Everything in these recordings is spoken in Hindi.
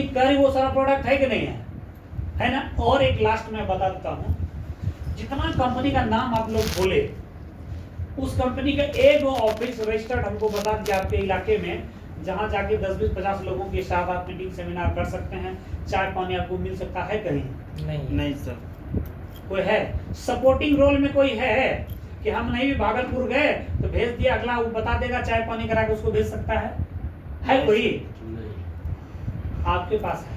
कर वो सारा प्रोडक्ट है कि नहीं है ना। और एक लास्ट में बता देता हूँ, जितना कंपनी का नाम आप लोग बोले, उस कंपनी का एक वो ऑफिस रजिस्टर्ड हमको बता दिया आपके इलाके में, जहाँ जाके 10-20-50 लोगों के साथ आप मीटिंग सेमिनार कर सकते हैं, चाय पानी आपको मिल सकता है कहीं? नहीं सर। कोई है सपोर्टिंग रोल में? कोई है कि हम नहीं भी भागलपुर गए तो भेज दिया, अगला वो बता देगा चाय पानी करा के उसको भेज सकता है कोई? नहीं। आपके पास है।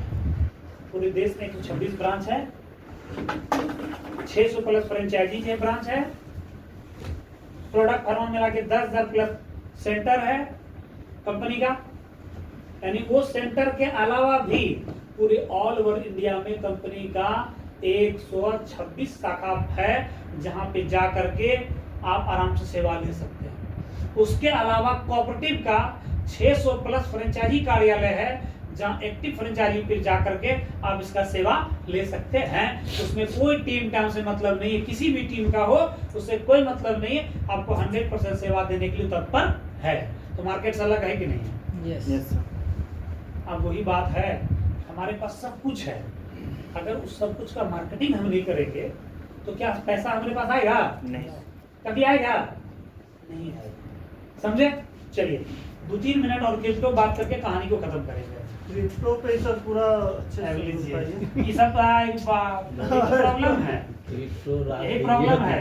पूरे देश में 126 ब्रांच है, 600 प्लस फ्रेंचाइजी है, ब्रांच है, प्रोडक्ट फर्म मिला के 10,000 प्लस सेंटर है कंपनी का। यानी वो सेंटर के अलावा भी पूरे ऑल ओवर इंडिया में कंपनी का 126 शाखा है, जहां पे जा करके आप आराम से सेवा ले सकते हैं। उसके अलावा कोऑपरेटिव का 600 प्लस फ्रेंचाइजी कार्यालय है, जहां एक्टिव फ्रेंचाइजी पे जा करके आप इसका सेवा ले सकते हैं। उसमें कोई टीम टाइम से मतलब नहीं है, किसी भी टीम का हो उससे कोई मतलब नहीं है, आपको 100% सेवा देने के लिए तत्पर है। तो मार्केट से अलग है कि नहीं है? Yes sir. अब वही बात है, हमारे पास सब कुछ है, अगर उस सब कुछ का मार्केटिंग हम नहीं करेंगे तो क्या पैसा हमारे पास आएगा? नहीं। कभी आएगा? नहीं आएगा। समझे? चलिए 2-3 मिनट और क्रिप्टो बात करके कहानी को खत्म करेंगे। क्रिप्टो पे सब पूरा अच्छे से लीजिए। ये सब प्रॉब्लम है, यही प्रॉब्लम है।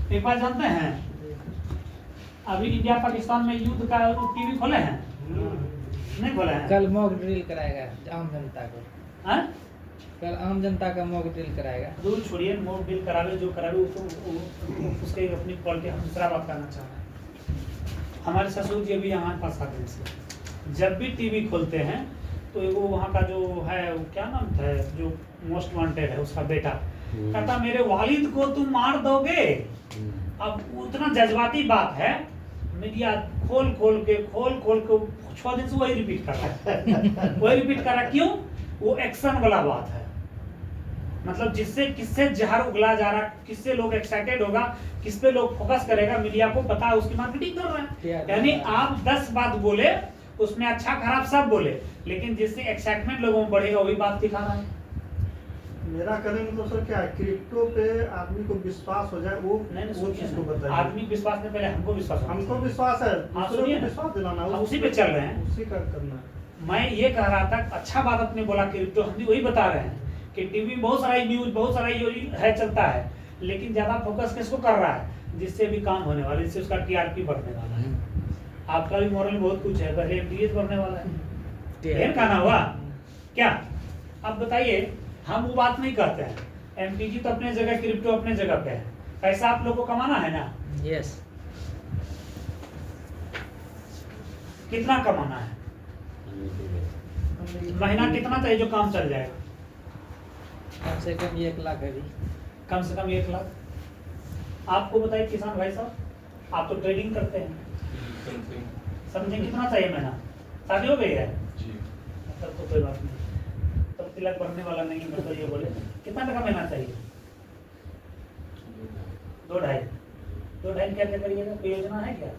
एक बात जानते हैं, अभी इंडिया पाकिस्तान में युद्ध का टीवी खोले हैं? नहीं खोले हैं। कल मॉक ड्रिल कराएगा आम जनता को। हाँ? कल आम जनता का मॉक ड्रिल कराएगा। दूर छोड़िए, मॉक ड्रिल करावे जो करावे उसके अपनी क्वालिटी। हम दूसरा बात करना चाह रहे हैं, हमारे ससुर जी अभी यहाँ पास आते हैं, जब भी टीवी खोलते हैं तो वो वहाँ का जो है वो क्या नाम था, जो मोस्ट वांटेड है उसका बेटा कहता मेरे वालिद को तुम मार दोगे। अब उतना जज्बाती बात है, मीडिया खोल खोल के 6 दिन से वही रिपीट कर रहा है। वही रिपीट कर रहा, क्यों? वो एक्शन वाला बात है, मतलब जिससे किससे जहर उगला जा रहा, किससे लोग एक्साइटेड होगा, किस पे लोग फोकस करेगा, मीडिया को पता है, उसकी मार्केटिंग कर रहे हैं। यानी आप 10 बात बोले, उसमें अच्छा खराब सब बोले, लेकिन जिससे एक्साइटमेंट लोगों में बढ़ेगा वही बात दिखा रहा है। मेरा कहने में तो सर क्या है, क्रिप्टो पे आदमी को विश्वास हो जाए, वो चीज को बताइए। आदमी विश्वास नहीं, पहले हमको विश्वास होना हमको चाहिए। विश्वास है, हाँ, दूसरे सुनिए को ना। विश्वास दिलाना, हम उसी पे चल रहे हैं। उसी का करना है। मैं ये कह रहा था, अच्छा बात अपने बोला क्रिप्टो, हम भी वही बता रहे हैं कि टीवी बहुत सारा न्यूज, बहुत सारा है चलता है, लेकिन ज्यादा फोकस किसको कर रहा है? जिससे भी काम होने वाला है, जिससे उसका टीआरपी बढ़ने वाला है। आपका भी मॉरल बहुत कुछ है, पहले एमटीएस बढ़ने वाला है, ढेर खाना हुआ क्या? अब बताइए, हम वो बात नहीं कहते हैं, एमटीजी तो अपने जगह, क्रिप्टो अपने जगह पे है, पैसा आप लोग को कमाना है ना। यस। कितना कमाना है? महीना कितना चाहिए जो काम चल जाएगा? कम से कम 1 लाख अभी। कम से कम 1 लाख। आपको बताइए किसान भाई साहब, आप तो ट्रेडिंग करते हैं, समझे कितना चाहिए महीना? शादी हो गई है? तब तो कोई बात नहीं, तब तिलक बढ़ने वाला नहीं है। मतलब ये बोले कितना टका महीना चाहिए? 2-2.5 क्या क्या करिएगा? कोई योजना है क्या?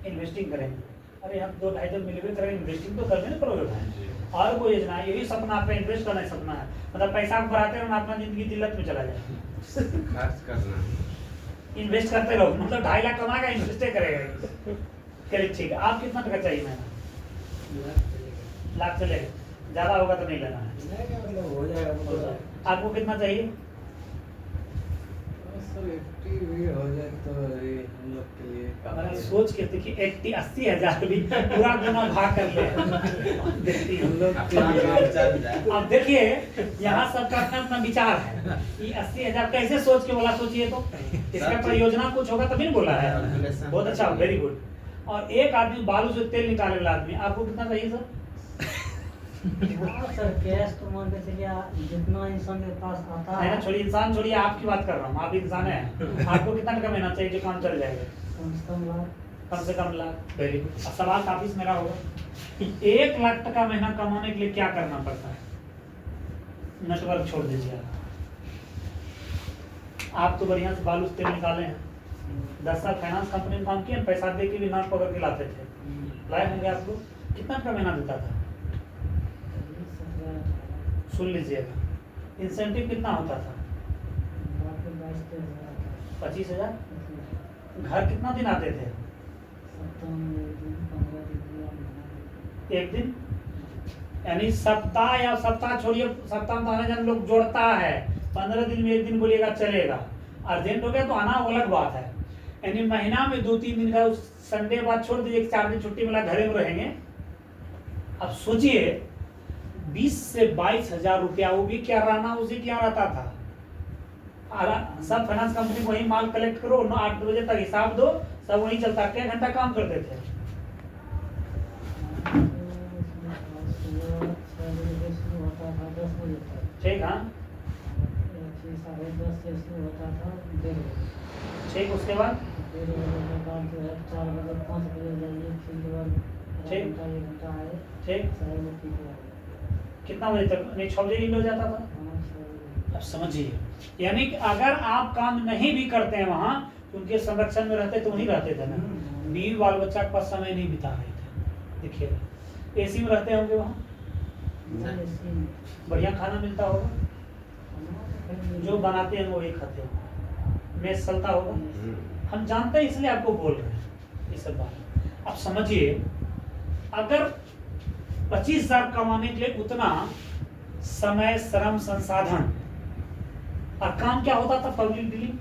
इन्वेस्टिंग करेंगे। अरे हम 2-2.5 जब मिलवे करेंगे, इन्वेस्टिंग तो करने करोगे भाई। और कोई योजना है? यही सपना आपका, इन्वेस्ट करना है सपना है, मतलब पैसा आप बढ़ाते रहो, अपना जिंदगी दिल्लत में चला जाए। खर्च करना, इन्वेस्ट करते रहो, मतलब 2.5 लाख कमाएगा, इन्वेस्ट करेगा। चलिए ठीक है, आप कितना टका चाहिए महीना? लाख चलेगा, ज्यादा होगा तो नहीं लेना है। हो जाएगा। आपको कितना चाहिए? हो जाए तो हम लोग के लिए मैंने सोच के देखिए 80 हजार भी पूरा गुना भाग कर ले। देखती हूँ। अब देखिए यहाँ सबका अपना अपना विचार है, ये 80,000 कैसे सोच के बोला, सोचिए तो इसका प्रयोजना कुछ होगा तभी बोला है। बहुत अच्छा, वेरी गुड। और एक आदमी बालू से तेल निकाले वाला आदमी, आपको कितना चाहिए सर? सर कैश तो मान के चलिए जितना इंसान के पास आता है है ना, छोड़िए इंसान, छोड़िए आपकी बात कर रहा हूँ, आप इंसान है। आपको कितना टका महीना चाहिए जो काम चल जाएगा? कम से कम लाख। Very good. अब सवाल काफी मेरा होगा, 1 लाख टका महीना कमाने के लिए क्या करना पड़ता है? नेटवर्क छोड़ दीजिए आप तो बढ़िया से बालू से तेल निकाले हैं, 10 साल फाइनेंस कंपनी में काम किया, पैसा दे के भी नाक पकड़ के लाते थे, लाए होंगे आप लोग। कितना का महीना देता था? सुन लीजिएगा, इंसेंटिव कितना होता था? 25,000। घर कितना दिन आते थे? एक दिन, यानी सप्ताह या सप्ताह छोड़िए, सप्ताह में आने जाने लोग जोड़ता है, 15 दिन में एक दिन बोलिएगा चलेगा। अर्जेंट हो गया तो आना वो अलग बात है, यानी महीना में 2-3 दिन का, संडे बाद छोड़ दीजिए, 4 दिन छुट्टी मिला, घरे में रहेंगे। अब सोचिए 20 से 22,000 रुपया, वो भी क्या रहना, उसे क्या रहता था। सब फाइनेंस कंपनी वही माल कलेक्ट करो, 8 बजे तक हिसाब दो, सब वही चलता। क्या घंटा काम करते थे? ठीक, हाँ ठीक। उसके बाद ठीक, कितना बजे तक? नहीं, 6 बजे हो जाता था। अब समझिए, यानी कि अगर आप काम नहीं भी करते हैं वहां, तो उनके संरक्षण में रहते तो वहीं रहते थे ना, बीवी बाल बच्चा के पास समय नहीं बिता रहे थे। देखिए एसी में रहते होंगे वहाँ, बढ़िया खाना मिलता होगा, जो बनाते हैं वो वही खाते होंगे, मेस चलता होगा, हम जानते हैं इसलिए आपको बोल रहे हैं ये सब बात। अब समझिए, अगर 25,000 कमाने के लिए उतना समय, श्रम, संसाधन, और काम क्या होता था? पब्लिक डीलिंग,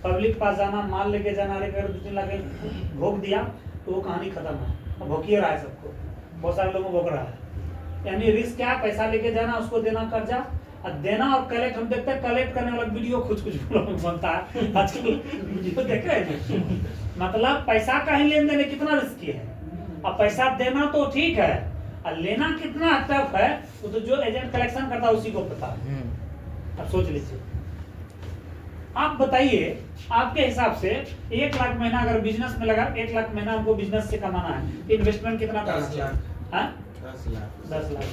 पब्लिक पास जाना, माल लेके जाना, लेकर 2-3 लाख भोग दिया तो वो कहानी खत्म है। अब भोगिए रहा है सबको, बहुत सारे लोगों को भोग रहा है। यानी रिस्क क्या? पैसा लेके जाना, उसको देना कर्जा, और देना और कलेक्ट। हम देखते हैं कलेक्ट करने वाला वीडियो कुछ बनता है आजकल, वीडियो देखे हैं। मतलब पैसा का ही लेन देन कितना रिस्की है। अब पैसा देना तो ठीक है, और लेना कितना टफ है वो तो जो एजेंट कलेक्शन करता है उसी को पता है। अब सोच लीजिए, आप बताइए, आपके हिसाब से 1 लाख महीना अगर बिजनेस में लगा, 1 लाख महीना हमको बिजनेस से कमाना है, तो इन्वेस्टमेंट कितना करना चाहिए? 10 लाख।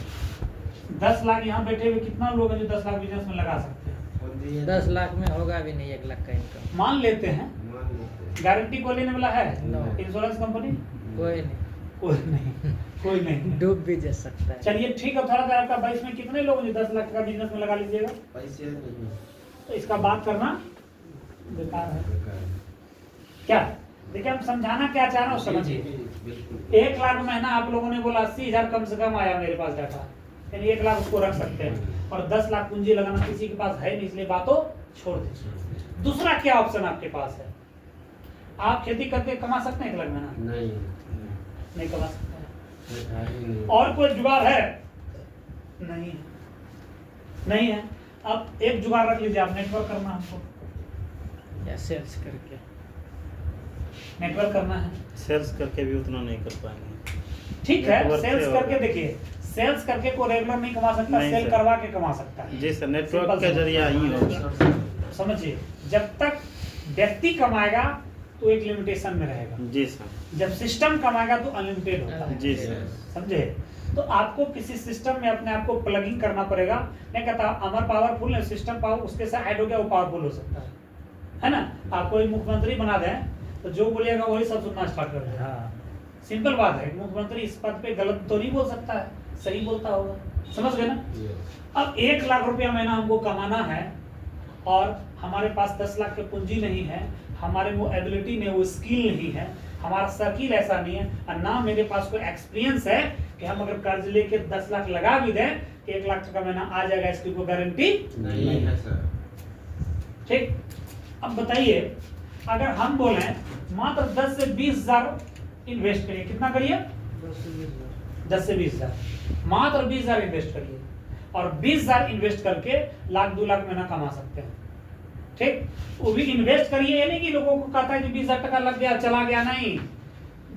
10 लाख यहाँ बैठे हुए कितना लोग हैं जो 10 लाख बिजनेस में लगा सकते हैं? 10 लाख में होगा भी नहीं 1 लाख का इनकम। मान लेते हैं, गारंटी को लेने वाला है? No. Insurance company? कोई नहीं, कोई नहीं, कोई नहीं। डूब भी जा सकता है। चलिए ठीक है, 18,022 में कितने लोग जो 10 लाख का बिजनेस में लगा लीजिएगा? पैसे नहीं, तो इसका बात करना बेकार है क्या? देखिए हम समझाना क्या चाह रहे हो, समझिए। बिल्कुल 1 लाख महीना आप लोगों ने बोला, 80,000 कम से कम आया मेरे पास डाटा, यानी 1 लाख उसको रख सकते हैं, और 10 लाख पूंजी लगाना किसी के पास है नहीं, इसलिए बातों छोड़ दीजिए। दूसरा क्या ऑप्शन आपके पास है? आप खेती करके कमा सकते हैं 1 लाख महीना? नहीं कमा सकते हैं। और कोई जुगाड़ है? नहीं, नहीं है। अब एक जुगाड़ रख लीजिए, आप नेटवर्क करना हमको, या सेल्स करके। नेटवर्क करना है, सेल्स करके भी उतना नहीं कर पाएंगे। ठीक है। नेटवर्क सेल्स से करके होगा। देखिए, सेल्स करके को रेगुलर नहीं कमा सकता, नहीं सेल सर। करवा के कमा सकता है। जी सर, नेटवर्क सिंपल के समझ। जरिए ही होगा। समझिए, जब तक व्यक्ति कमाएगा तो एक लिमिटेशन में रहेगा, जी सर। जब सिस्टम कमाएगा तो अनलिमिटेड होता है। जी सर। समझे? तो आपको किसी सिस्टम में अपने आप को प्लगिंग करना पड़ेगा। मैं कहता अमर पावरफुल है, सिस्टम पावर उसके साथ ऐड हो गया, वो पावरफुल हो सकता है ना? आपको एक मुख्यमंत्री बना दें तो जो बोलिएगा वही सब सुनना स्टार्ट कर देगा। सिंपल बात है, मुख्यमंत्री इस पद पे गलत तो नहीं बोल सकता है, सही बोलता होगा। समझ गए ना? अब 1 लाख रुपया महीना हमको कमाना है, और हमारे पास 10 लाख की पूंजी नहीं है, हमारे वो एबिलिटी नहीं, वो स्किल नहीं है, हमारा सर्किल ऐसा नहीं है, और ना मेरे पास कोई एक्सपीरियंस है कि हम अगर कर्ज लेके 10 लाख लगा भी दें 1 लाख का महीना आ जाएगा, इसकी कोई गारंटी नहीं है सर। ठीक। अब बताइए, अगर हम बोले मात्र 10 से 20,000 इन्वेस्ट करिए, कितना करिए? 10 से 20,000, मात्र 20,000 इन्वेस्ट करिए, और 20,000 इन्वेस्ट करके 1-2 लाख महीना कमा सकते हैं। ठीक, वो भी इन्वेस्ट करिए, ये नहीं कि लोगों को कहता है कि 20,000 टका लग गया चला गया, नहीं।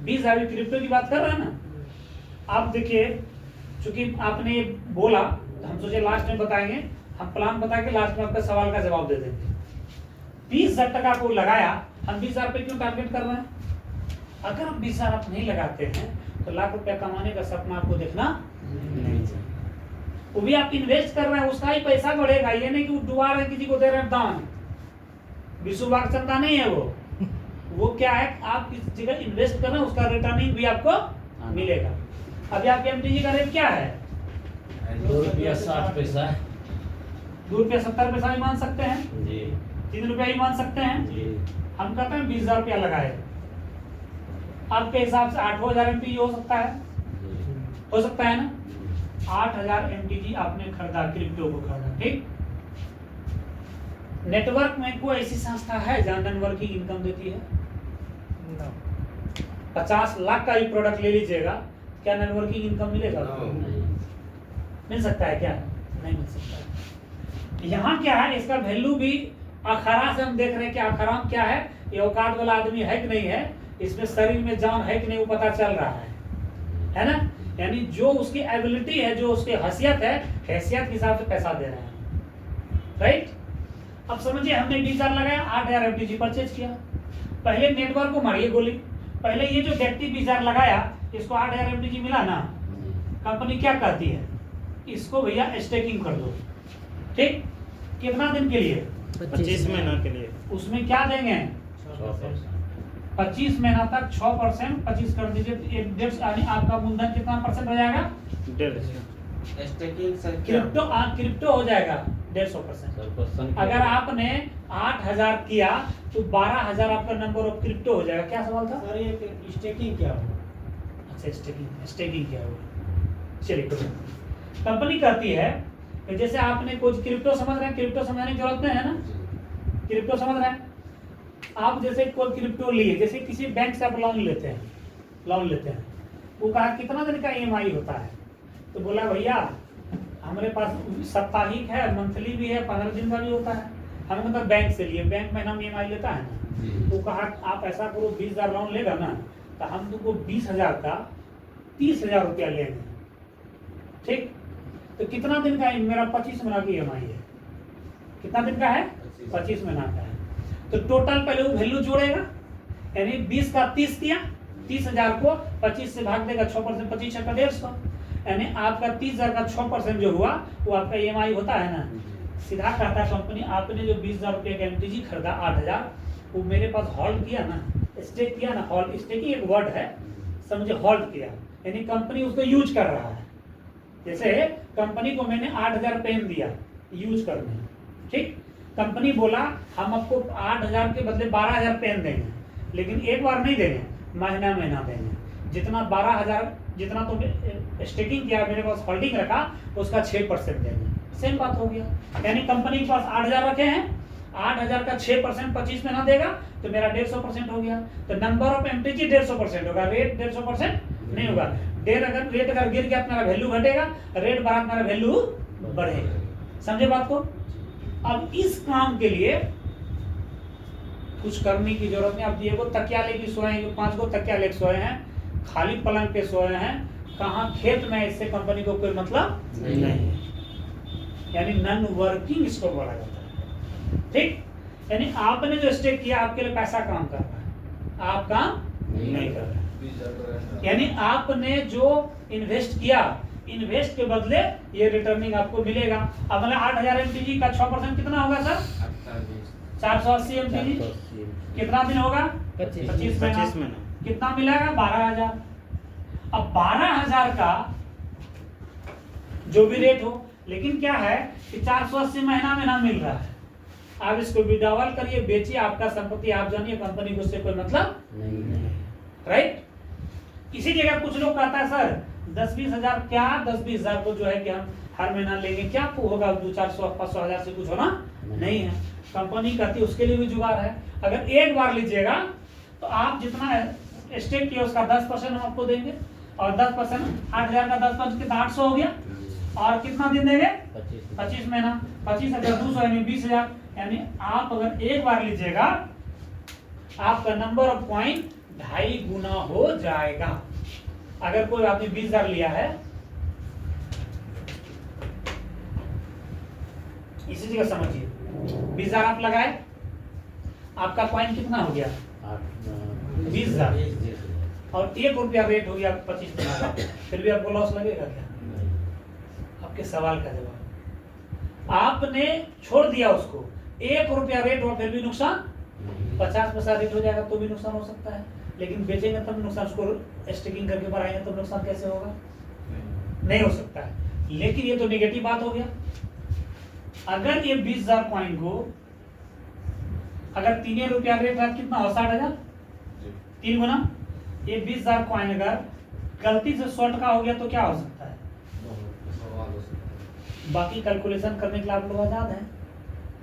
20,000 क्रिप्टो की बात कर रहे हैं ना आप। देखिए, चूंकि आपने ये बोला तो हम सोचे लास्ट में बताएंगे, हम प्लान बता के लास्ट में आपका सवाल का जवाब दे देंगे। 20,000 टका को लगाया, हम 20,000 पे क्यों टारगेट कर रहे हैं? अगर आप 20,000 आप नहीं लगाते हैं तो लाख रुपया कमाने का सपना आपको देखना नहीं चाहिए। वो भी आप इन्वेस्ट कर रहे हैं, उसका ही पैसा बढ़ेगा, ये नहीं कि वो डुबा रहे किसी को दे रहे हैं दान। विश्व बाग चंदा नहीं है वो, वो क्या है, आप किस जगह इन्वेस्ट कर रहे हैं उसका रिटर्निंग भी आपको मिलेगा। अभी आपके एमटीजी का रेट क्या है? ₹2.60 है। ₹2.70 ही मान सकते हैं, जी ₹3 ही मान सकते हैं। जी। हम कहते हैं 20,000 रुपया लगाए, आपके हिसाब से 8,000 एमटीजी हो सकता है, हो सकता है ना? 8,000 एमटीजी आपने खरीदा, क्रिप्टो को खरीदा, ठीक। नेटवर्क में कोई ऐसी संस्था है जहां नेटवर्किंग इनकम देती है? 50 लाख का भी प्रोडक्ट ले लीजिएगा, क्या नेटवर्किंग इनकम मिलेगा? मिल सकता है क्या? नहीं मिल सकता है। यहाँ क्या है, इसका वैल्यू भी अखाड़ा से हम देख रहे हैं कि अखाड़ा में क्या है, ये औकात वाला आदमी है कि नहीं है, इसमें शरीर में जान है कि नहीं, वो पता चल रहा है ना? यानी जो उसकी एबिलिटी है, जो उसकी हैसियत है, हैसियत के हिसाब से पैसा दे रहे हैं, राइट। अब समझिए हमने 20,000 लगाया, 8,000 एमटीजी परचेज किया। पहले नेटवर्क को मारिए गोली, पहले ये जो व्यक्ति 20,000 लगाया, इसको 8,000 एमटीजी मिला ना, कंपनी क्या कहती है, इसको भैया स्टेकिंग कर दो, ठीक। कितना दिन के लिए? 25 महीना के लिए। उसमें क्या देंगे? 25 महीना तक 6%, 25 कर दीजिए, 1.5, यानी आपका मूलधन कितना परसेंट हो जाएगा? 1.5। स्टेकिंग सर क्या? क्रिप्टो हो जाएगा 150%। अगर आपने 8,000 किया तो 12,000 आपका नंबर ऑफ क्रिप्टो हो जाएगा। क्या सवाल था? सर ये स्टेकिंग क्या हो? अच्छा, स्टेकिंग क्या होगा? चलिए, कंपनी कहती है कि जैसे आपने कुछ क्रिप्टो समझ रहे हैं, क्रिप्टो समझने की जरूरत नहीं है ना, क्रिप्टो समझ रहे हैं आप। जैसे कोई क्रिप्टो लिए, जैसे किसी बैंक से आप लोन लेते हैं, वो कहा कितना दिन का ईएमआई होता है, तो बोला भैया हमारे पास साप्ताहिक है, मंथली भी है, 15 दिन का भी होता है। हम मतलब बैंक से लिए, बैंक महीना में ईएमआई लेता है ना, वो कहा आप ऐसा करो 20,000 लोन लेगा ना, तो हम तुमको 20,000 का 30,000 रुपया लेंगे, ठीक। तो कितना दिन का है? मेरा 25 महीना की ईएमआई है। कितना दिन का है? 25 महीना का है। तो टोटल पहले वो वैल्यू जोड़ेगा, यानी 20 का 30 किया, 30,000 को 25 से भाग देगा, 6%, 25 का 150, यानी आपका 30,000 का 6% जो हुआ वो आपका ईएमआई होता है ना। सीधा कहता है कंपनी, आपने जो 20,000 रुपये का एमटीजी खरीदा 8,000, वो मेरे पास होल्ड किया ना, स्टेक किया ना, होल्ड, स्टेकिंग एक वर्ड है, समझे, होल्ड किया, यानी कंपनी उसको यूज कर रहा है। जैसे कंपनी को मैंने 8,000 पेन दिया यूज करने, ठीक। कंपनी बोला हम आपको 8,000 के बदले 12,000 पेन देंगे, लेकिन एक बार नहीं देंगे, महीना महीना देंगे। जितना 12,000 जितना तो स्टेकिंग किया, मेरे पास होल्डिंग रखा, उसका 6% देंगे। सेम बात हो गया, यानी कंपनी के पास 8,000 रखे हैं, 8,000 का 6% 25 महीना देगा, तो मेरा 150% हो गया। तो नंबर ऑफ एमटीजी 150% होगा, रेट 150% नहीं होगा। रेट अगर गिर गया तो मेरा वैल्यू घटेगा, रेट बढ़ा मेरा वैल्यू बढ़ेगा। समझे बात को? अब इस काम के लिए कुछ करने की जरूरत नहीं। अब ये को तकिया लेके सोए हैं, 5 को तकिया लेके सोए हैं, खाली पलंग पे सोए हैं, कहाँ खेत में, इससे कंपनी को कोई मतलब नहीं है। यानी नॉन वर्किंग इसको बोला जाता है, ठीक। यानी आपने जो स्टेक किया, आपके लिए पैसा काम कर रहा है, आप काम नहीं कर रहे हैं। यानी आपने जो इन्वेस्ट किया, इन्वेस्ट के बदले ये रिटर्निंग आपको मिलेगा। अब मतलब 8,000 एमटीजी का 6% कितना होगा सर? 480 एमटीजी। कितना दिन होगा? 25 महीना। कितना मिलेगा? 12,000। अब 12,000 का जो भी रेट हो, लेकिन क्या है कि 480 महीना में ना मिल रहा है। आप इसको विड्रॉवल करिए, बेचिए, आपका संपत्ति आप जानिए, कंपनी को उससे कोई मतलब नहीं है, राइट। इसी जगह कुछ लोग कहता है सर 10-20 हजार, क्या 10-20 हजार को जो है कि हम हर महीना लेंगे, क्या होगा, 200-400-500 हजार से कुछ होना नहीं है। कंपनी कहती है उसके लिए भी जुगाड़ है। अगर एक बार लीजिएगा तो आप जितना स्टेक किया उसका 10% हम आपको देंगे, और 10% 8,000 का 10% कितना 800 हो गया, और कितना दिन देंगे? 25 महीना, 25,200 यानी 20,000। यानी आप अगर एक बार लीजिएगा, आपका नंबर ऑफ पॉइंट 2.5 गुना हो जाएगा। अगर कोई आपने 20,000 लिया है, इसी जगह समझिए, 20,000 आप लगाए, आपका पॉइंट कितना हो गया? 20,000, और 1 रुपया रेट हो गया 25 गुना का, फिर भी आपको लॉस लगेगा क्या? आपके सवाल का जवाब, आपने छोड़ दिया उसको, 1 रुपया रेट हुआ फिर भी नुकसान 50 पैसा रेट हो जाएगा तो भी नुकसान हो सकता है, लेकिन बेचेंगे तब नुकसान, उसको स्टिकिंग करके बढ़ाएंगे तो नुकसान कैसे होगा? नहीं हो सकता है। लेकिन ये तो नेगेटिव बात हो गया। अगर ये 20,000 कॉइन को अगर 3 रुपया रेट रहा कितना हो 60,000, 3 गुना, ये 20,000 कॉइन अगर गलती से 100 का हो गया तो क्या हो सकता है? बाकी कैलकुलेशन करने के लिए आप लोग आजाद हैं,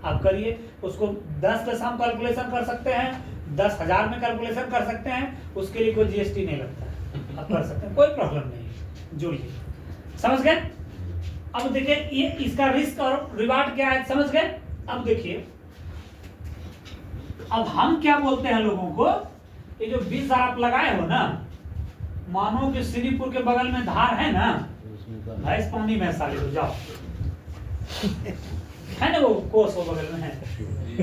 आप करिए। उसको 10 पैसा हम कैलकुलेशन कर सकते हैं, 10,000 में कैलकुलेशन कर सकते हैं, उसके लिए कोई जीएसटी नहीं लगता है, आप कर सकते हैं, कोई प्रॉब्लम नहीं है। जोड़िए, समझ गए? अब देखिए ये इसका रिस्क और रिवार्ड क्या है, समझ गए? अब देखिए, अब हम क्या बोलते हैं लोगों को, ये जो 20,000 आप लगाए हो ना, मानो कि श्रीपुर के बगल में धार है ना, भैंस पानी में साले हो जाओ है ना, वो कोस वो बगल में है,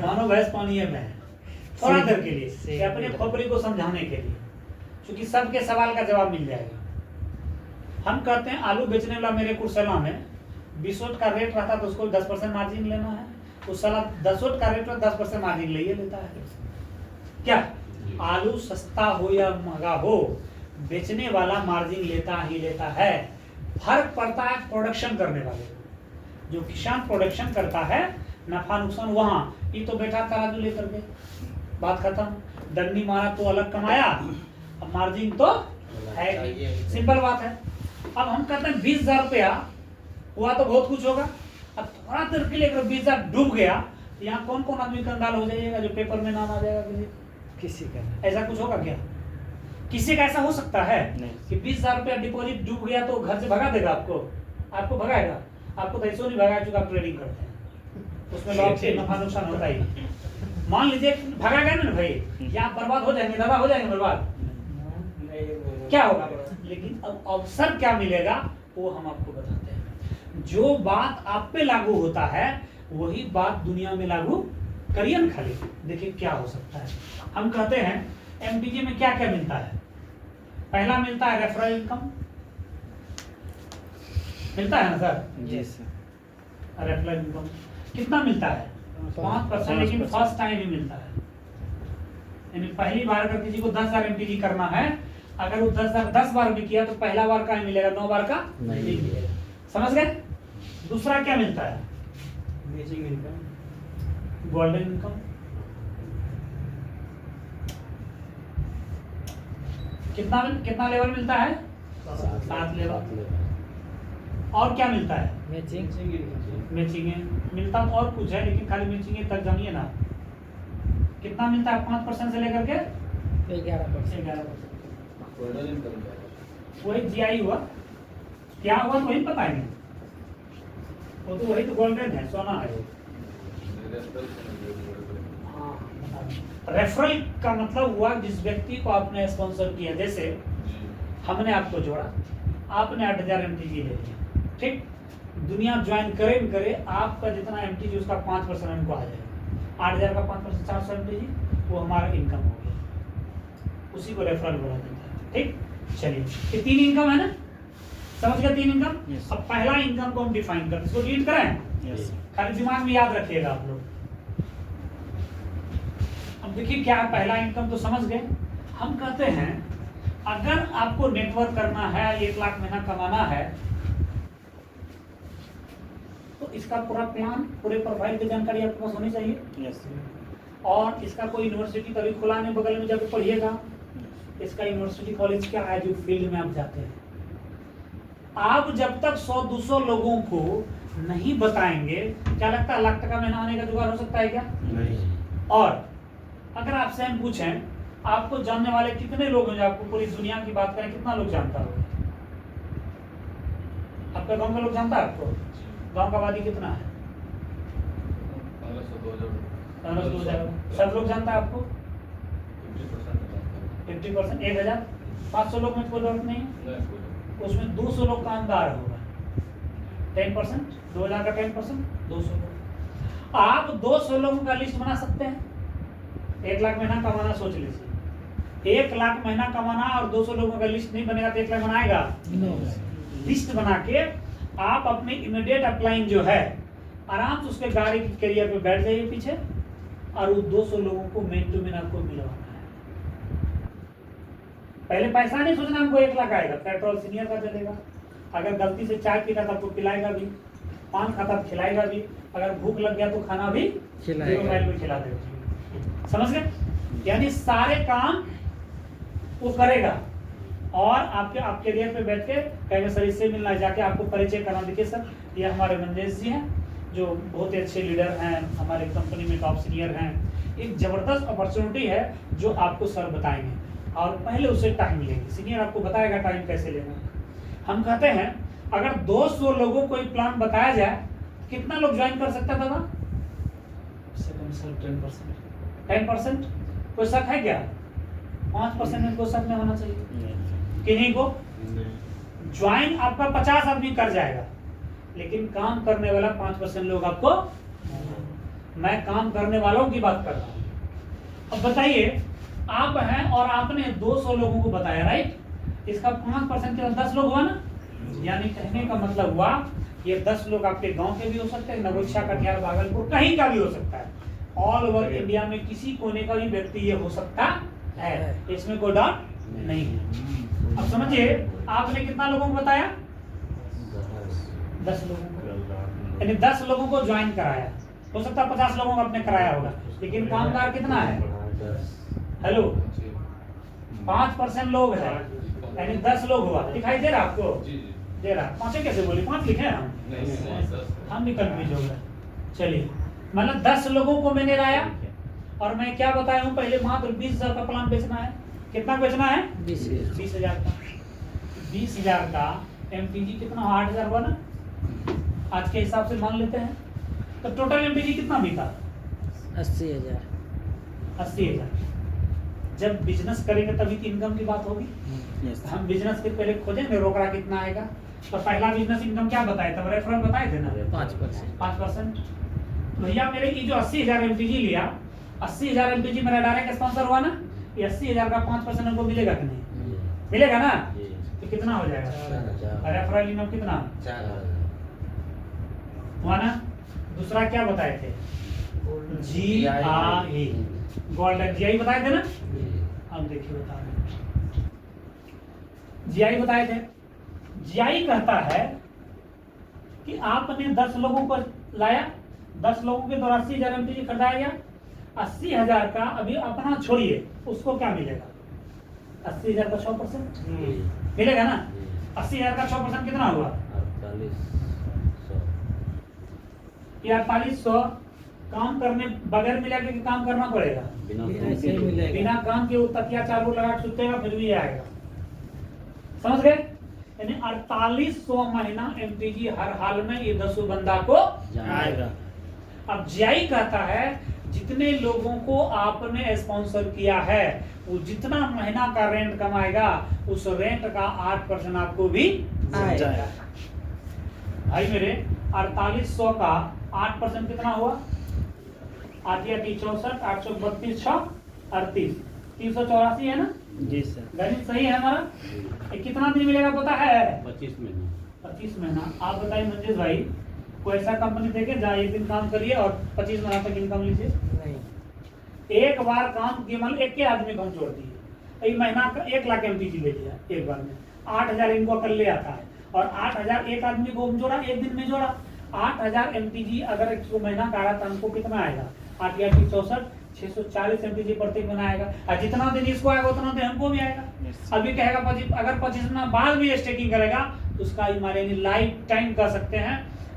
मानो भैंस पानी में है, थोड़ा देर के लिए अपने खोपड़ी को समझाने के लिए, क्योंकि सबके सवाल का जवाब मिल जाएगा। हम कहते हैं आलू बेचने वाला मेरे कुर्सेला में 20 का रेट रहता तो उसको 10% मार्जिन लेना है, उस साल 10 का रेट में 10% मार्जिन ले लेता है। क्या आलू सस्ता हो या महंगा हो, बेचने वाला मार्जिन लेता ही लेता है। फर्क पड़ता है प्रोडक्शन करने वाले को, जो किसान प्रोडक्शन करता है, नफा नुकसान वहां, ये तो बैठा तराजू लेकर के, बात खत्म, डंडी मारा तो अलग कमाया, अब मार्जिन तो है, सिंपल बात है। अब हम कहते हैं 20,000 रुपया हुआ तो बहुत कुछ होगा, अब थोड़ा देर के लिए अगर 20,000 डूब गया तो यहाँ कौन कौन आदमी कंगाल हो जाइएगा, जो पेपर में नाम आ जाएगा किसी का? ऐसा कुछ होगा क्या? किसी का ऐसा हो सकता है कि 20,000 रुपया डिपॉजिट डूब गया तो घर से भगा देगा आपको? आपको भगाएगा? आपको तो ऐसा नहीं भगाया, चूंकि आप ट्रेडिंग करते हैं, उसमें लॉस से नफा नुकसान होता ही। मान लीजिए भगा गया ना भाई, या आप बर्बाद हो जाएंगे, दादा हो जाएंगे बर्बाद, क्या होगा? लेकिन अब अवसर क्या मिलेगा वो हम आपको बताते हैं। जो बात आप पे लागू होता है वही बात दुनिया में लागू करिए ना खाली, देखिए क्या हो सकता है। हम कहते हैं एमटीजे में क्या क्या मिलता है? पहला मिलता है रेफरल इनकम, मिलता है ना सर? जी सर। रेफरल इनकम कितना मिलता है? 5%, लेकिन फर्स्ट टाइम ही मिलता है। यानी पहली बार अगर किसी को 10,000 एमटीजी करना है, अगर वो 10,000 10 बार भी किया तो पहला बार का मिलेगा, 9 बार का नहीं मिलेगा। समझ गए? दूसरा क्या मिलता है? मैचिंग इनकम, गोल्डन इनकम, कितना लेवल मिलता है? 7 लेवल। और क्या मिलता है? मैचिंग मिलता तो और कुछ है, लेकिन खाली मैचिंग तक जानिए ना। कितना मिलता है? 5% से लेकर के 11%। वही जीआई हुआ, क्या हुआ तो वही पता नहीं, वो तो वही तो गोल्डन है, सोना है वो। रेफरल का मतलब हुआ जिस व्यक्ति को आपने स्पॉन्सर किया, जैसे हमने आपको जोड़ा, आपने 8,000 एमटीजी ले लिया, ठीक, दुनिया ज्वाइन करे भी करे, आपका जितना एमटीजी उसका 5% हमको आ जाएगा, 8,000 का 5% 400 एमटीजी, वो हमारा इनकम हो गया, उसी को रेफरल बोला जाता है। ठीक, चलिए ये 3 इनकम है ना, समझ गए? 3 इनकम। Yes. अब पहला इनकम को हम डिफाइन करते हैं, इसको रीड करें, यस खाली दिमाग में याद रखिएगा आप लोग। अब देखिए क्या है पहला इनकम, तो समझ गए। हम कहते हैं अगर आपको नेटवर्क करना है, 1 लाख महीना कमाना है, तो इसका पूरा प्लान, पूरे प्रोफाइल की जानकारी आपके पास होनी चाहिए। यस और इसका कोई यूनिवर्सिटी कभी खुला नहीं, बगल में जाकर पढ़िएगा, इसका यूनिवर्सिटी कॉलेज क्या है जो फील्ड में आप जाते हैं। आप जब तक 100-200 लोगों को नहीं बताएंगे, क्या लगता है लाख टका महीना आने का जुगाड़ हो सकता है क्या? नहीं। और अगर आपसे हम पूछें आपको जानने वाले कितने लोग हैं, जो आपको पूरी दुनिया की बात करें, कितना लोग जानता होगा? आपका गांव का लोग जानता है आपको? गांव का आबादी कितना है? 1500-2000। सब लोग जानता है आपको? 50%, 1,500 लोग में कोई जरूरत नहीं है, उसमें 200 लोग कामदार होगा, 10%, 2,000 का 10%, 200 लोग। आप 200 लोगों का लिस्ट बना सकते हैं। 1 लाख महीना कमाना, सोच लीजिए 1 लाख महीना कमाना और 200 लोगों का लिस्ट नहीं बनेगा तो 1 लाख बनाएगा? लिस्ट बना के आप अपने इमीडिएट अपलाइन जो है, आराम से उसके गाड़ी की कैरियर पे बैठ जाइए पीछे, और वो 200 लोगों को मेन टू मेन आपको मिलवाना है। पहले पैसा नहीं सोचना हमको 1 लाख आएगा, पेट्रोल सीनियर का चलेगा, अगर गलती से चाय पीता था तो पिलाएगा भी, पान खाता तो खिलाएगा भी, अगर भूख लग गया तो खाना भी मोबाइल में खिला देगा। समझ गए? यानी सारे काम वो करेगा और आपके एरिया पे बैठ के कहेंगे सर इससे मिलना है, जाके आपको परिचय करना। देखिए सर, ये हमारे मंजेश जी हैं जो बहुत ही अच्छे लीडर हैं, हमारे कंपनी में टॉप सीनियर हैं। एक ज़बरदस्त अपॉर्चुनिटी है जो आपको सर बताएंगे और पहले उसे टाइम लेंगे, सीनियर आपको बताएगा टाइम कैसे लेना है। हम कहते हैं अगर 200 लोगों को एक प्लान बताया जाए, कितना लोग ज्वाइन कर सकता था? कम से कम 10%। कोई शक है क्या? 5% में कोई शक नहीं होना चाहिए। किन्हीं को ज्वाइन आपका 50 आदमी कर जाएगा, लेकिन काम करने वाला 5% लोग आपको, मैं काम करने वालों की बात कर रहा हूँ। अब बताइए, आप हैं और आपने 200 लोगों को बताया, राइट? इसका 5% के 10 लोग हुआ ना, यानी कहने का मतलब हुआ ये 10 लोग आपके गांव के भी हो सकते हैं, नगोछा, कटिहार, भागलपुर, कहीं का भी हो सकता है। ऑल ओवर इंडिया में किसी कोने का भी व्यक्ति ये हो सकता है, इसमें कोई डाउट नहीं है। अब समझिए, आपने कितना लोगों को बताया? 10 लोगों को, यानी 10 लोगों को ज्वाइन कराया। हो सकता है 50 लोगों को आपने कराया होगा, लेकिन कामगार कितना है? हेलो, 5% लोग हैं, यानी 10 लोग हुआ। दिखाई दे रहा आपको? दे रहा। 5 कैसे बोले? 5 लिखे हम भी कंफ्यूज हो गए। चलिए, मतलब 10 लोगों को मैंने लाया और मैं क्या बताया हूँ, पहले मात्र 20,000 का प्लान बेचना है। कितना बेचना है? 20,000 का। 20,000 का एमपीजी कितना? 8,000 हुआ ना, आज के हिसाब से मान लेते हैं। तो टोटल एमपीजी कितना बिका? 80,000। जब बिजनेस करेंगे तभी तो इनकम की बात होगी। हम बिजनेस के पहले खोजेंगे रोकड़ा कितना आएगा। तो पहला बिजनेस इनकम क्या बताया था? रेफरल बताए थे ना, 5%। भैया मेरे की जो 80,000 एमपीजी लिया, 80,000 एमपीजी मेरा डायरेक्ट स्पॉन्सर हुआ ना, ये 80,000 का 5% हमको मिलेगा कि नहीं? मिलेगा ना? तो कितना हो जाएगा? रेफरल इनकम कितना हुआ ना? दूसरा क्या बताए थे? GI, गोल्डन GI बताए थे ना। अब देखिए बता रहे, GI बताए थे। GI कहता है कि आपने 10 लोगों को लाया, 10 लोगों के द्वारा 80,000 एमपीजी खरीदाया गया। 80,000 का अभी अपना छोड़िए, उसको क्या मिलेगा? 80,000 का 6% मिलेगा ना। 80,000 का 6% कितना हुआ? 4800। काम करने बगैर मिला के काम करना पड़ेगा, बिना काम के वो तकिया चालू लगा सुतेगा फिर भी आएगा। समझ गए? यानी 4800 महीना एमपीजी हर हाल में ये 10 बंदा को आएगा। अब जीआई कहता है जितने लोगों को आपने स्पॉन्सर किया है वो जितना महीना का रेंट कमाएगा उस रेंट का 8% आपको भी आएगा। भाई मेरे 4800 का 8% कितना हुआ? 8 या 64, 832, 6, 38, 384 है ना जी सर। गणित सही है हमारा। ये कितना दिन मिलेगा पता है? 25 महीना। 25 महीना। आप बताइए मंजेश भाई, कोई ऐसा कंपनी देखे जहाँ एक दिन काम करिए और 25 महीना तक इनकम लीजिए? नहीं। एक बार काम किए, मान एक के आदमी कम छोड़ दिए, एक महीना का 1 लाख एमपीजी ले लिया एक बार में, 8,000 इनको कर ले आता है और 8,000 एक आदमी को जोड़ा, एक दिन में जोड़ा। 8,000 एमपीजी अगर 100 महीना का आ रहा तो हमको कितना आएगा? 8 या 64, 640 एमपीजी प्रत्येक महीना आएगा। और जितना दिन इसको आएगा उतना दिन हमको भी आएगा। अभी कहेगा 25, अगर 25 महीना बाद भी स्टेकिंग करेगा तो उसका हमारे लाइफ टाइम कर सकते हैं,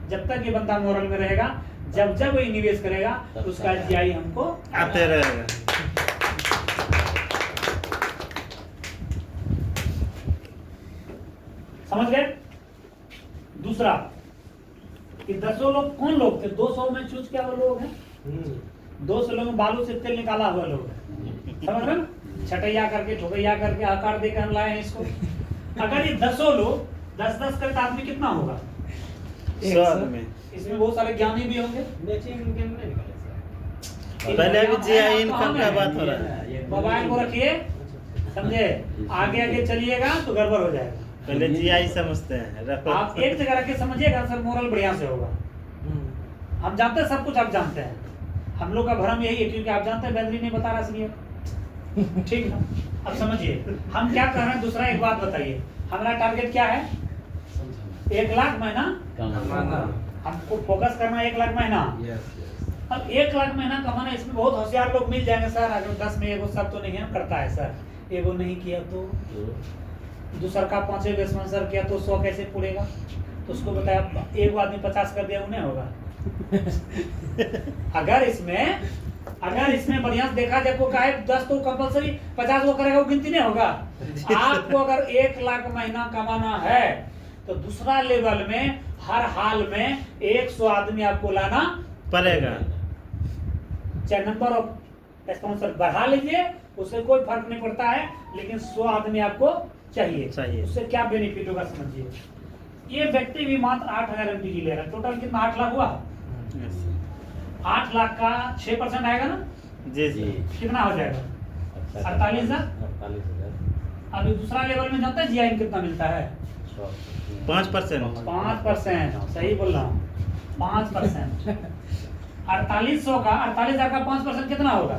जब तक ये बंदा मोरल में रहेगा। जब जब वो निवेश करेगा तो उसका जीआई हमको आते रहेगा। समझ गए? दूसरा कि 10 लोग कौन लोग थे? 200 में चूज किया वो लोग हैं। 200 लोग बालू से तेल निकाला हुआ लोग हैं। समझ रहे ना? छटैया करके ठोकैया करके आकार देकर हम लाए हैं इसको। अगर ये 10 लोग 10-10 करके आदमी कितना होगा? 100 आदमी। इसमें बहुत सारे ज्ञानी भी होंगे। पहले अभी जीआई इनकम का बात हो रहा है। मोबाइल को रखिए, समझे? आगे आगे चलिएगा तो गड़बड़ हो जाएगा। पहले जीआई समझते हैं। आप एक जगह रख के समझिएगा, सर मोरल बढ़िया से होगा। हम जानते हैं सब कुछ, आप जानते हैं। हम लोग का भ्रम यही है, क्योंकि आप जानते हैं बेंद्री नहीं बता रहा असलियत। ठीक है, अब समझिए हम क्या कर रहे हैं। दूसरा एक बात बताइए, हमारा टारगेट क्या है? 1 लाख महीना कमाना। हमको फोकस करना है, 1 लाख महीना। Yes yes. अब 1 लाख महीना कमाना, इसमें बहुत होशियार लोग मिल जाएंगे सर। अगर 10 में एगो सब तो नहीं है करता है सर, एगो नहीं किया तो दूसरा का 5 एगो स्पॉन्सर किया तो 100 कैसे पूरेगा? तो उसको बताया एगो आदमी 50 कर दिया, उन्हें होगा। अगर इसमें बढ़िया से देखा जाए, को कहे 10 तो कंपलसरी, 50 वो करेगा, वो गिनती नहीं होगा। आपको अगर 1 लाख महीना कमाना है तो दूसरा लेवल में हर हाल में 100 आदमी आपको लाना पड़ेगा। चाहे नंबर ऑफ स्पॉन्सर बढ़ा लीजिए, उससे कोई फर्क नहीं पड़ता है, लेकिन 100 आदमी आपको चाहिए। उससे क्या बेनिफिट होगा समझिए। ये व्यक्ति भी मात्र 8,000 MTG ले रहा है। टोटल कितना? 8 लाख हुआ। 8 लाख का 6% आएगा ना जी जी। कितना हो जाएगा? 48,000। अभी दूसरा लेवल में जानते हैं GIN कितना मिलता है? 5%। 5%। सही बोल रहा हूँ, 5%। 4800 का 48,000 का 5% कितना होगा?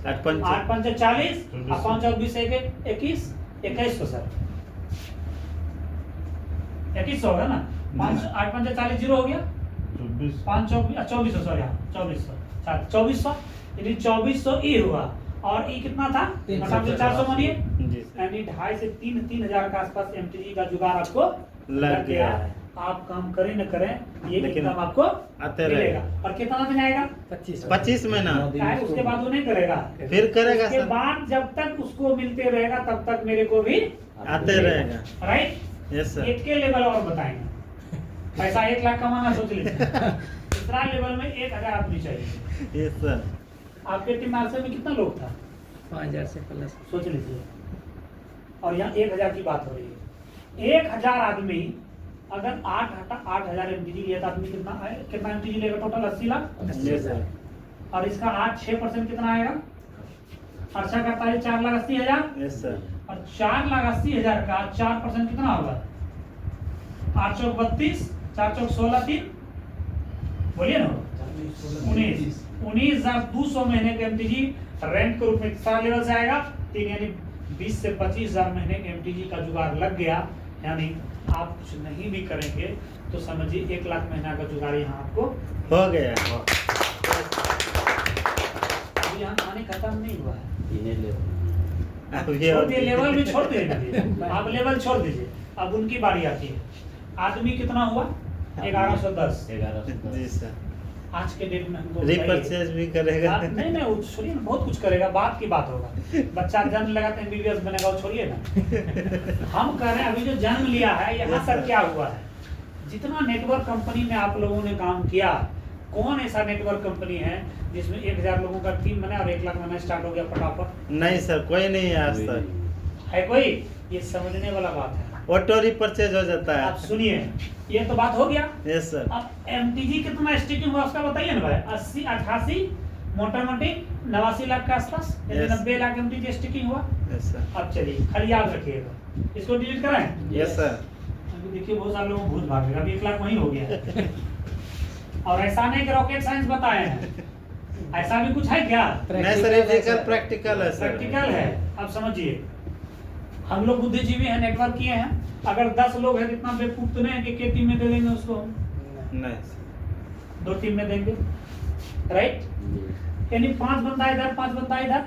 8 5 40 और 5 और 20 21 2100 सर, 2100 होगा ना। 5 8 5 40 जीरो हो गया, 5 2400 सॉरी, 2400 यानी 2400 ई हुआ। और ई कितना था? 400 मानिए, यानी 2.5 से 3,000 के आसपास MTG का जुगाड़ आपको लग गया है। आप काम करें न करें, ये लेकिन इनकम आपको आते मिलेगा। रहेगा। और कितना दिन आएगा? 25 महीना। उसके बाद वो नहीं करेगा, फिर करेगा उसके सर। बाद जब तक उसको मिलते रहेगा तब तक मेरे को भी आते रहेगा। राइट। Yes sir. एक के लेवल और बताएंगे। पैसा 1 लाख कमाना सोच लीजिए। दूसरा लेवल में 1,000 आदमी चाहिए। Yes sir. आपके टीम आरसे में कितना लोग था? 5,000 से प्लस। सोच लीजिए, और यहाँ 1,000 की बात हो रही है। 1,000 आदमी अगर 8,000 MTG लिया तो आदमी कितना MTG लेगा? टोटल 80 लाख। Yes sir. और इसका 8-6% कितना आएगा? खर्चा करता है 4,80,000। Yes sir. और 4,80,000 का 4% कितना होगा? 8 चौक 32, 4 चौक 16, 3 बोलिए ना, 19,200 महीने के MTG रेंट के रूप में कितना लेवल से आएगा? 3, यानी 20 से 25,000 महीने के MTG का जुगाड़ लग गया। यानी आप कुछ नहीं भी करेंगे तो समझिए 1 लाख महीना का जुगाड़ यहाँ आपको हो गया। अभी यहाँ कहानी खत्म नहीं हुआ है। अब ये छोड़ दिए, लेवल भी छोड़ दीजिए। आप लेवल छोड़ दीजिए, अब उनकी बारी आती है। आदमी कितना हुआ? 1110। जी सर। आज के डेट में हमको रिपर्चेज भी करेगा। नहीं वो छोड़िए ना, बहुत कुछ करेगा, बात की बात होगा। बच्चा जन्म लगा तो MBBS बनेगा, वो छोड़िए ना। हम कह रहे हैं अभी जो जन्म लिया है, यहाँ तक क्या हुआ है? जितना नेटवर्क कंपनी में आप लोगों ने काम किया, कौन ऐसा नेटवर्क कंपनी है जिसमें 1,000 लोगों का टीम बना और 1 लाख महीना स्टार्ट हो गया फटाफट? नहीं सर, कोई नहीं है आज तक। है कोई? ये समझने वाला बात है। ऑटो रिपर्चेज हो जाता आप है। सुनिए, ये तो बात हो गया। Yes sir. अब MTG कितना स्टिकिंग हुआ उसका बताइए ना भाई। 80 88 मोटा मोटी 89 लाख के आसपास, यानी 90 लाख MTG स्टिकिंग हुआ। Yes sir. अब चलिए खाली याद रखिएगा, इसको डिलीट कराएं। Yes sir. अभी देखिए बहुत सारे लोगों को भूत भागेगा, अभी 1 लाख वहीं हो गया है। और ऐसा नहीं कि रॉकेट साइंस बताए हैं, ऐसा भी कुछ है क्या? नहीं सर, ये प्रैक्टिकल है सर। प्रैक्टिकल है। अब समझिए, हम लोग बुद्धिजीवी हैं, नेटवर्क किए हैं। अगर 10 लोग हैं, इतना बेवकूफ तो नहीं है कि टीम में दे देंगे उसको, नहीं 2 टीम में देंगे, राइट। यानी 5 बंदा इधर 5 बंदा इधर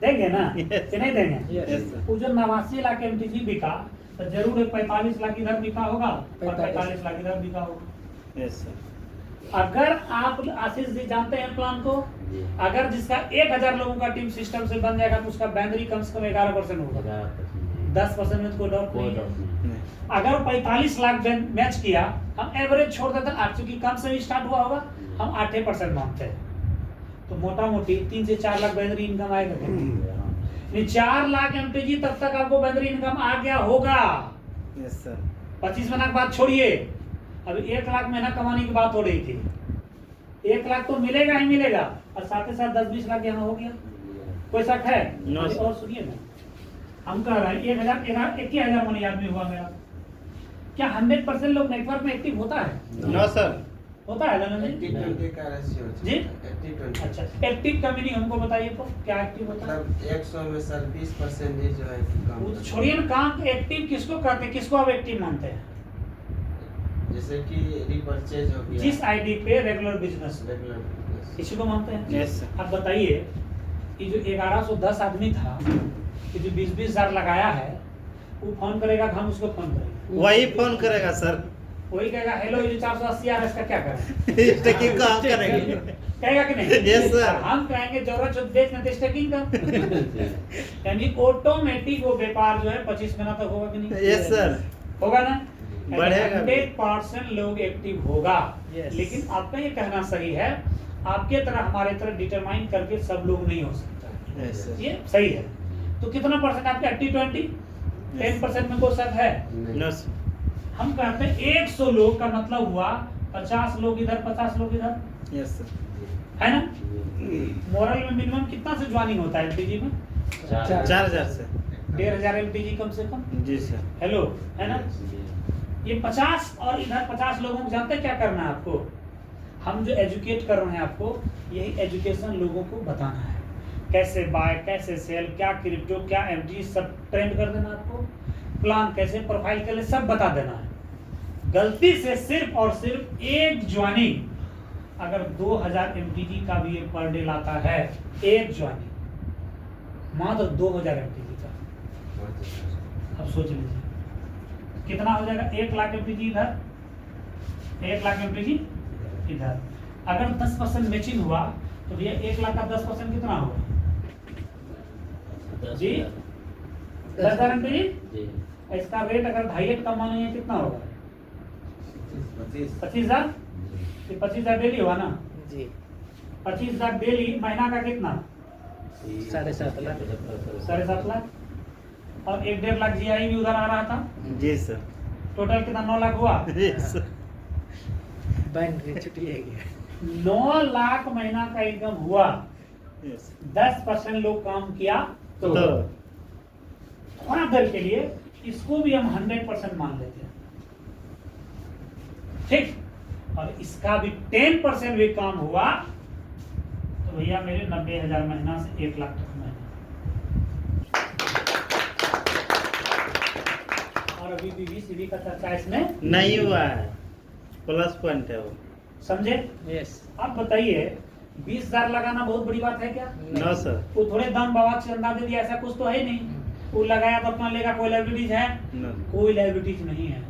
देंगे ना, कि नहीं देंगे? Yes sir. वो जो 89 लाख MTG बिका तो जरूर है 45 लाख इधर बिका होगा और 45 लाख इधर बिका होगा। Yes sir. अगर आप आशीष जी जानते हैं प्लान को, अगर जिसका 1,000 लोगों का टीम सिस्टम से बन जाएगा तो उसका बैंडरी कम से कम 11% होगा। 10% में तो कोई डाउट नहीं है। अगर 45 लाख मैच किया, हम एवरेज छोड़ देते हैं, चूंकि कम से भी स्टार्ट हुआ होगा, हम 8% मानते हैं, तो मोटा मोटी 3 से 4 लाख बैंडरी इनकम आएगा। नहीं 4 लाख MTG तब तक आपको बैंडरी इनकम आ गया होगा। Yes sir. 25 महीना की बात छोड़िए, अभी 1 लाख महीना कमाने की बात हो रही थी। 1 लाख तो मिलेगा ही मिलेगा, और साथ ही साथ 10-20 लाख यहाँ हो गया। कोई शक है? No, sir. और सुनिए ना, हम कह रहे हैं 1,000 मनी आदमी हुआ मेरा, क्या 100% लोग नेटवर्क में एक्टिव होता है? No sir. होता है ना जी? 80-20 का रेशियो जी? 80-20। अच्छा, एक्टिव का मीनिंग हमको बताइए तो क्या एक्टिव होता है? मतलब 100 में सर 20% जो है कि कम वो तो छोड़िए ना, काम एक्टिव किसको कहते हैं, किसको आप एक्टिव मानते हैं? जैसे कि रिपर्चेज हो गया, जिस आईडी पे रेगुलर बिजनेस रेगुलर बिजनेस। इसी को मानते हैं। Yes, sir. अब बताइए कि जो 1110 आदमी था कि जो 20-20 हजार लगाया है, वो फोन करेगा कि हम उसको फोन करेंगे, वही फोन करेगा सर। वही कहेगा हेलो ये 480 आ रहा है, इसका क्या करें? स्टेकिंग का आप करेंगे। कहेगा कि नहीं? Yes, sir. और हम कहेंगे जरूरत जो बेच नहीं स्टेकिंग का। यानी ऑटोमेटिक वो व्यापार जो है 25 महीना तक होगा कि नहीं? Yes sir. होगा ना? बढ़ेगा भी। 100% लोग एक्टिव होगा। Yes. लेकिन आपका ये कहना सही है, आपके तरह हमारे तरह डिटरमाइन करके सब लोग नहीं हो सकता। Yes sir. ये सही है। तो कितना परसेंट आपके 80-20? 10% में कोई शक है? No sir. हम कहते हैं 100 लोग का मतलब हुआ 50 लोग इधर 50 लोग इधर, यस सर। है ना? मोरल में मिनिमम कितना से ज्वाइनिंग होता है एलपीजी में? 4000 से। 1500 एलपीजी कम से कम। जी सर। हेलो, है ना? ये 50 और इधर 50 लोगों को जानते हैं क्या करना है आपको? हम जो एजुकेट कर रहे हैं आपको, यही एजुकेशन लोगों को बताना है। कैसे बाय, कैसे सेल, क्या क्रिप्टो, क्या एमटी, सब ट्रेंड कर देना आपको। प्लान कैसे, प्रोफाइल के लिए सब बता देना है। गलती से सिर्फ और सिर्फ एक ज्वाइनिंग अगर 2000 एमटीजी का भी ये पर डे लाता है, एक ज्वाइनिंग मात्र 2000 एमटीजी का, अब सोच लीजिए कितना हो जाएगा। 1 लाख एमटीजी इधर, 1 लाख एमटीजी इधर। अगर 10% मैचिंग हुआ तो भैया 1 लाख का 10% कितना होगा जी? 10,000 एमटीजी। इसका रेट अगर 2.5 का मानेंगे कितना होगा? 25,000। 25,000 डेली हुआ ना? जी 25,000 डेली, महीना का कितना? 7.5 लाख 7.5 लाख। और 1-1.5 लाख जीआई भी उधर आ रहा था। जी सर। टोटल कितना? 9 लाख हुआ। Yes sir. बैंक की छुट्टी है क्या? 9 लाख महीना का इनकम हुआ। यस। 10% लोग काम किया तो तो थोड़ा देर के लिए इसको भी हम 100% मान लेते हैं, ठीक? और इसका भी 10% भी काम हुआ तो भैया मेरे 90,000 महीना से 1 लाख तक महीना। और अभी बीबीसीबी का चर्चा इसमें नहीं हुआ है, प्लस पॉइंट है वो। समझे? यस आप बताइए 20,000 लगाना बहुत बड़ी बात है क्या? No sir. वो थोड़े दाम बाबा चंदा दे दिया ऐसा कुछ तो है नहीं। वो लगाया तो अपना लेगा, कोई लाइबिलिटीज है? नो। कोई लाइबिलिटीज नहीं है।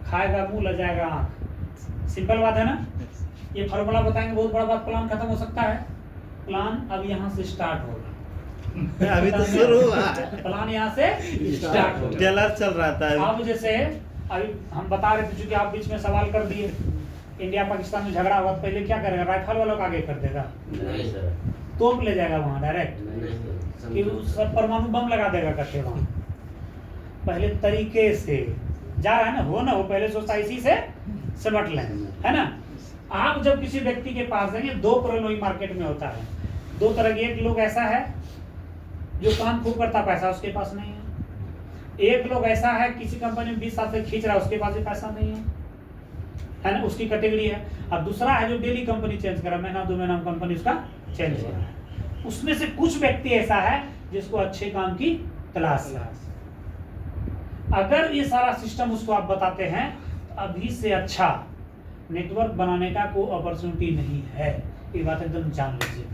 खाएगा मुंह, ल जाएगा आँख। सिंपल बात है ना? ये फॉर्मूला बताएंगे बहुत बड़ा बात, प्लान खत्म हो सकता है। प्लान अब यहाँ से स्टार्ट होगा। अभी तो शुरू हुआ है। प्लान यहाँ से स्टार्ट होगा। टेलर चल रहा था अभी। अब जैसे अभी हम बता रहे थे, चूंकि आप बीच में सवाल कर दिए, इंडिया पाकिस्तान में झगड़ा हुआ तो पहले क्या करेगा? राइफल वालों को आगे कर देगा, नहीं सर। तोप ले जाएगा वहां डायरेक्ट, कि वो सब परमाणु बम लगा देगा करके वहां। पहले तरीके से जा रहा है ना, हो ना हो, पहले सोचता इसी से सिमट लें, है ना? आप जब किसी व्यक्ति के पास जाएंगे, 2 प्रलोई मार्केट में होता है। 2 तरह के, एक लोग ऐसा है जो काम खूब करता, पैसा उसके पास नहीं है। एक लोग ऐसा है किसी कंपनी में 20 साल से खींच रहा है, उसके पास भी पैसा नहीं है ना? उसकी कैटेगरी है। अब दूसरा है जो डेली कंपनी चेंज कर रहा है, महीना 2 महीना कंपनी उसका चेंज हो रहा है। उसमें से कुछ व्यक्ति ऐसा है जिसको अच्छे काम की तलाश है। अगर ये सारा सिस्टम उसको आप बताते हैं तो अभी से अच्छा नेटवर्क बनाने का कोई अपॉर्चुनिटी नहीं है। ये बात एकदम जान लीजिए।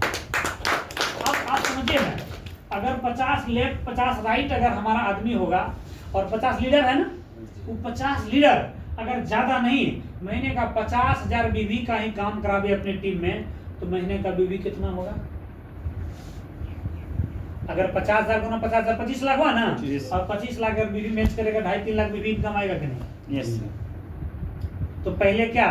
अब आप समझिए ना, अगर 50 लेफ्ट 50 राइट अगर हमारा आदमी होगा और 50 लीडर है ना, वो 50 लीडर अगर ज्यादा नहीं, महीने का 50,000 बीवी का ही काम करावे अपनी टीम में, तो महीने का बीवी कितना होगा? अगर 50,000 गुना 50,000 25 लाख हुआ ना, और 25 लाख अगर बीवी मैच करेगा, 2.5-3 लाख बीवी इनकम आएगा कि नहीं? यस। तो पहले क्या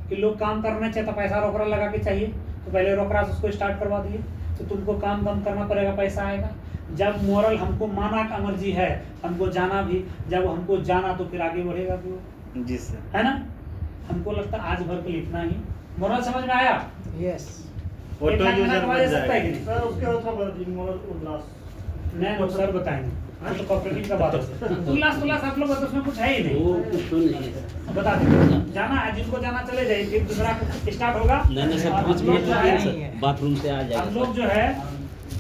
कि लोग काम करना चाहता, पैसा रोकड़ा लगा के चाहिए, तो पहले रोकड़ा से उसको स्टार्ट करवा दिए, तो तुमको काम कम करना पड़ेगा, पैसा आएगा। जब मोरल हमको माना का मर्जी है, हमको जाना भी, जब हमको जाना तो फिर आगे बढ़ेगा भी वो, जी सर। है ना? हमको लगता है आज भर के लिए इतना ही। मोरल समझ में आया? यस ऑटो यूजर बन सकता है कि जाएगा। नहीं? सर उसके बाद थोड़ा मोरल उल्लास नहीं, सर बताएंगे। हाँ तो कोऑपरेटिव का बात है। उल्लास आप लोग तो उसमें कुछ है ही नहीं। वो कुछ तो नहीं है। बता दीजिए, जाना है जिनको जाना चले जाइए, फिर दूसरा स्टार्ट होगा। नहीं सर, और 5 हम लोग मिनट जो लगेंगे है सर, बाथरूम से आ हम जाएगा लोग जो है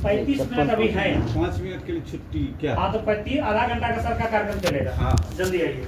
35 मिनट अभी है। 5 मिनट के लिए छुट्टी क्या? हाँ तो 35 आधा घंटा का सर का कार्यक्रम चलेगा। हाँ। जल्दी आइए।